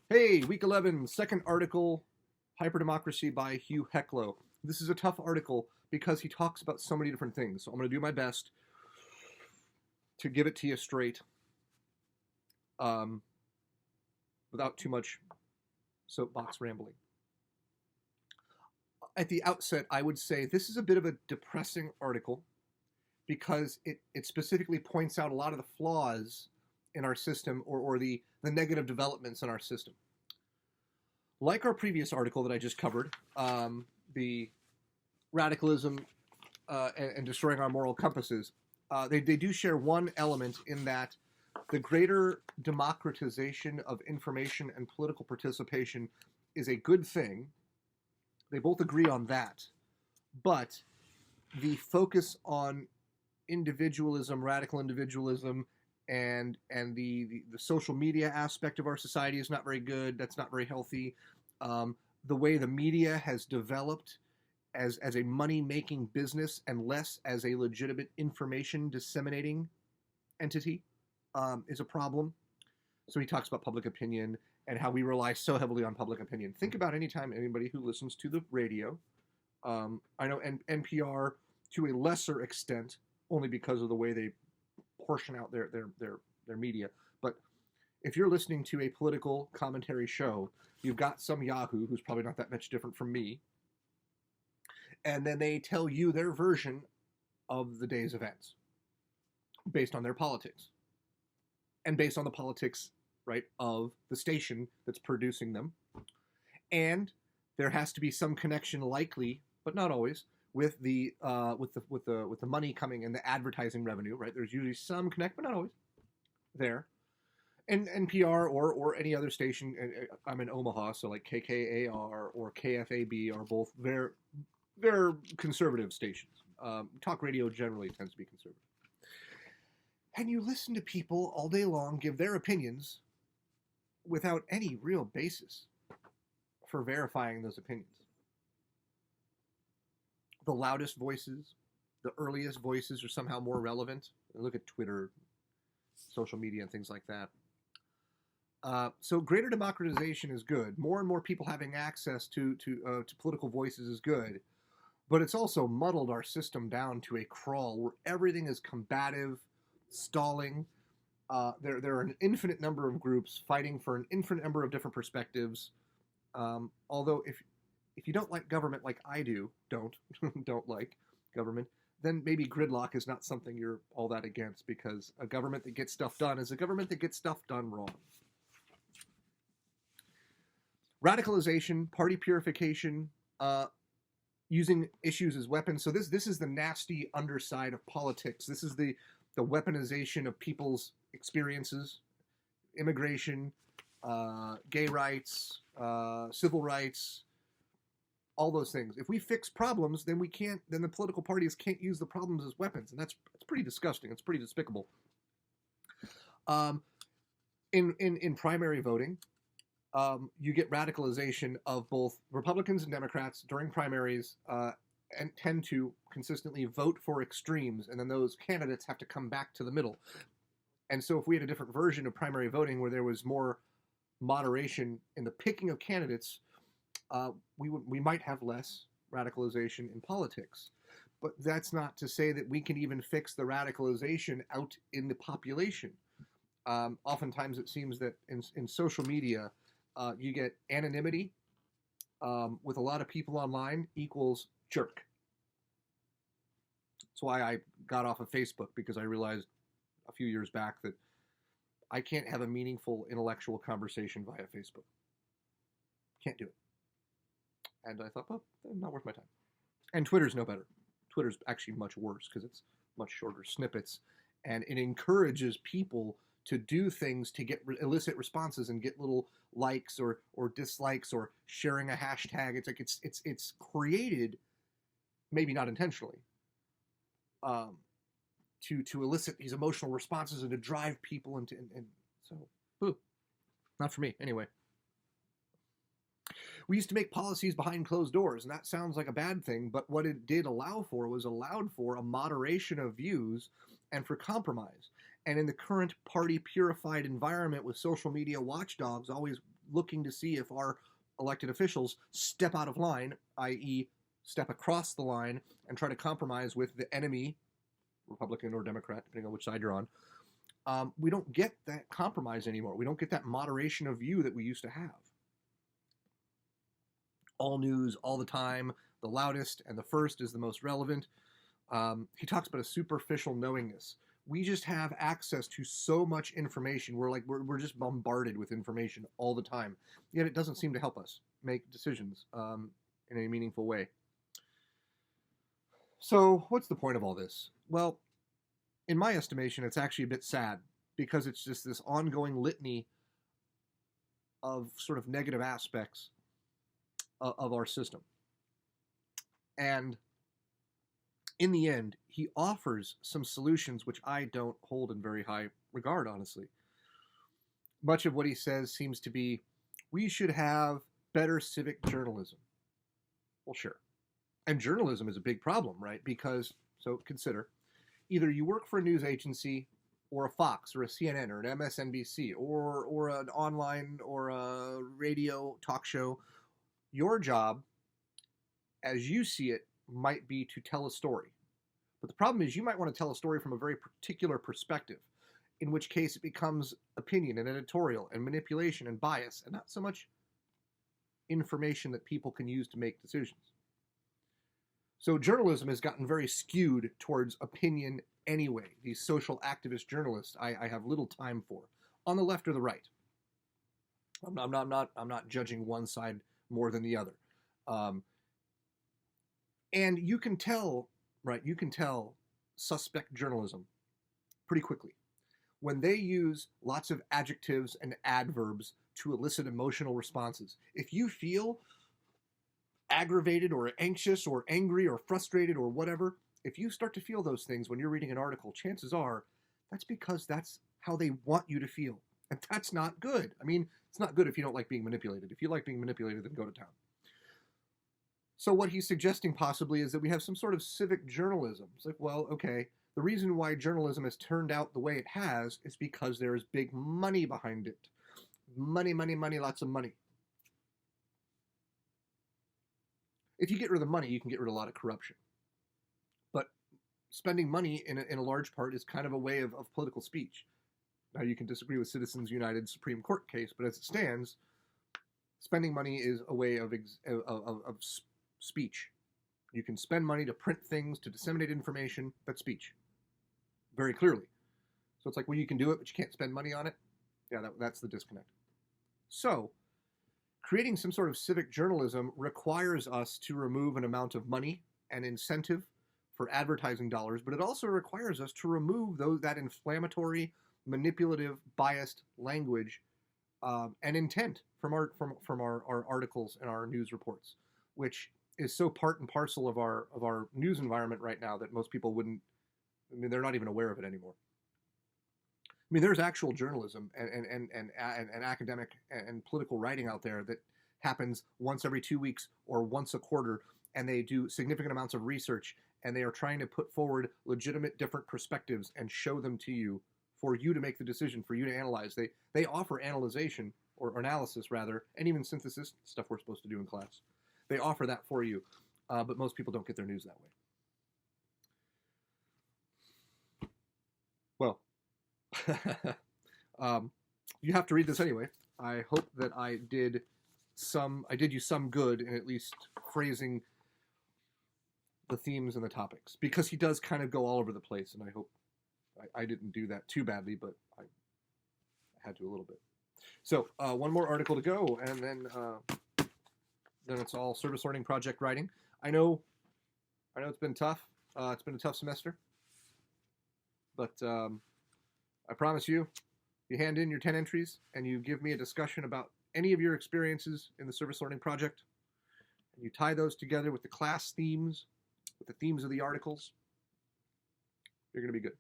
Hey, week 11, second article, Hyperdemocracy by Heclo. This is a tough article because he talks about so many different things. So I'm going to do my best to give it to you straight um, without too much soapbox rambling. At the outset, I would say this is a bit of a depressing article because it specifically points out a lot of the flaws in our system or the negative developments in our system. Like our previous article that I just covered, the radicalism and destroying our moral compasses, they do share one element in that the greater democratization of information and political participation is a good thing. They both agree on that. But the focus on individualism, radical individualism, and the social media aspect of our society is not very good. That's not very healthy. The way the media has developed as a money making business and less as a legitimate information disseminating entity is a problem. So he talks about public opinion and how we rely so heavily on public opinion. Think about any time anybody who listens to the radio. I know NPR to a lesser extent, only because of the way they portion out their media. But if you're listening to a political commentary show, you've got some Yahoo who's probably not that much different from me, and then they tell you their version of the day's events based on their politics and based on the politics, right, of the station that's producing them. And there has to be some connection, likely, but not always, with the money coming and the advertising revenue, right? There's usually some connect, but not always there. And NPR or any other station, I'm in Omaha, so like KKAR or KFAB are both they're conservative stations. Talk radio generally tends to be conservative. And you listen to people all day long give their opinions without any real basis for verifying those opinions. The loudest voices, the earliest voices are somehow more relevant. Look at Twitter, social media, and things like that. So greater democratization is good. More and more people having access to political voices is good. But it's also muddled our system down to a crawl where everything is combative, stalling. There are an infinite number of groups fighting for an infinite number of different perspectives. Although if you don't like government like I do, don't like government, then maybe gridlock is not something you're all that against, because a government that gets stuff done is a government that gets stuff done wrong. Radicalization, party purification, using issues as weapons. So this is the nasty underside of politics. This is the weaponization of people's experiences, immigration, gay rights, civil rights, all those things. If we fix problems, then the political parties can't use the problems as weapons, and that's pretty disgusting. It's pretty despicable. In primary voting, you get radicalization of both Republicans and Democrats during primaries, and tend to consistently vote for extremes, and then those candidates have to come back to the middle. And so if we had a different version of primary voting where there was more moderation in the picking of candidates, we might have less radicalization in politics. But that's not to say that we can even fix the radicalization out in the population. Oftentimes it seems that in social media, you get anonymity with a lot of people online equals jerk. That's why I got off of Facebook, because I realized a few years back that I can't have a meaningful intellectual conversation via Facebook. Can't do it. And I thought, well, not worth my time. And Twitter's no better. Twitter's actually much worse because it's much shorter snippets, and it encourages people to do things to get illicit responses and get little likes or dislikes or sharing a hashtag. It's like it's created, maybe not intentionally, to elicit these emotional responses and to drive people into and so not for me anyway. We used to make policies behind closed doors, and that sounds like a bad thing, but what it did allow for was allowed for a moderation of views and for compromise. And in the current party purified environment with social media watchdogs always looking to see if our elected officials step out of line, i.e., step across the line and try to compromise with the enemy, Republican or Democrat, depending on which side you're on. We don't get that compromise anymore. We don't get that moderation of view that we used to have. All news, all the time, the loudest and the first is the most relevant. He talks about a superficial knowingness. We just have access to so much information. We're just bombarded with information all the time. Yet it doesn't seem to help us make decisions in a meaningful way. So what's the point of all this? Well, in my estimation, it's actually a bit sad because it's just this ongoing litany of sort of negative aspects of our system. And in the end, he offers some solutions which I don't hold in very high regard, honestly. Much of what he says seems to be, we should have better civic journalism. Well, sure. And journalism is a big problem, right? Because, so consider, either you work for a news agency or a Fox or a CNN or an MSNBC or an online or a radio talk show. Your job, as you see it, might be to tell a story. But the problem is you might want to tell a story from a very particular perspective, in which case it becomes opinion and editorial and manipulation and bias, and not so much information that people can use to make decisions. So journalism has gotten very skewed towards opinion anyway. These social activist journalists I have little time for, on the left or the right. I'm not judging one side more than the other. And you can tell, right, you can tell suspect journalism pretty quickly. When they use lots of adjectives and adverbs to elicit emotional responses. If you feel aggravated or anxious or angry or frustrated or whatever, if you start to feel those things when you're reading an article, chances are that's because that's how they want you to feel. And that's not good. I mean, it's not good if you don't like being manipulated. If you like being manipulated, then go to town. So what he's suggesting possibly is that we have some sort of civic journalism. It's like, well, okay, the reason why journalism has turned out the way it has is because there is big money behind it. Money, money, money, lots of money. If you get rid of the money, you can get rid of a lot of corruption. But spending money in a large part is kind of a way of political speech. Now, you can disagree with Citizens United Supreme Court case, but as it stands, spending money is a way of speech. You can spend money to print things, to disseminate information. That's speech, very clearly. So it's like, well, you can do it, but you can't spend money on it. Yeah, that's the disconnect. So creating some sort of civic journalism requires us to remove an amount of money and incentive for advertising dollars, but it also requires us to remove that inflammatory, manipulative, biased language and intent from our articles and our news reports, which is so part and parcel of our news environment right now that most people wouldn't. I mean, they're not even aware of it anymore. I mean, there's actual journalism and academic and political writing out there that happens once every 2 weeks or once a quarter, and they do significant amounts of research, and they are trying to put forward legitimate different perspectives and show them to you for you to make the decision, for you to analyze. They offer analyzation, or analysis rather, and even synthesis, stuff we're supposed to do in class. They offer that for you, but most people don't get their news that way. Well, you have to read this anyway. I hope that I did you some good in at least phrasing the themes and the topics, because he does kind of go all over the place, and I hope I didn't do that too badly, but I had to a little bit. So one more article to go, and then it's all service learning project writing. I know it's been tough. It's been a tough semester. But I promise you, you hand in your 10 entries and you give me a discussion about any of your experiences in the service learning project, and you tie those together with the class themes, with the themes of the articles, you're going to be good.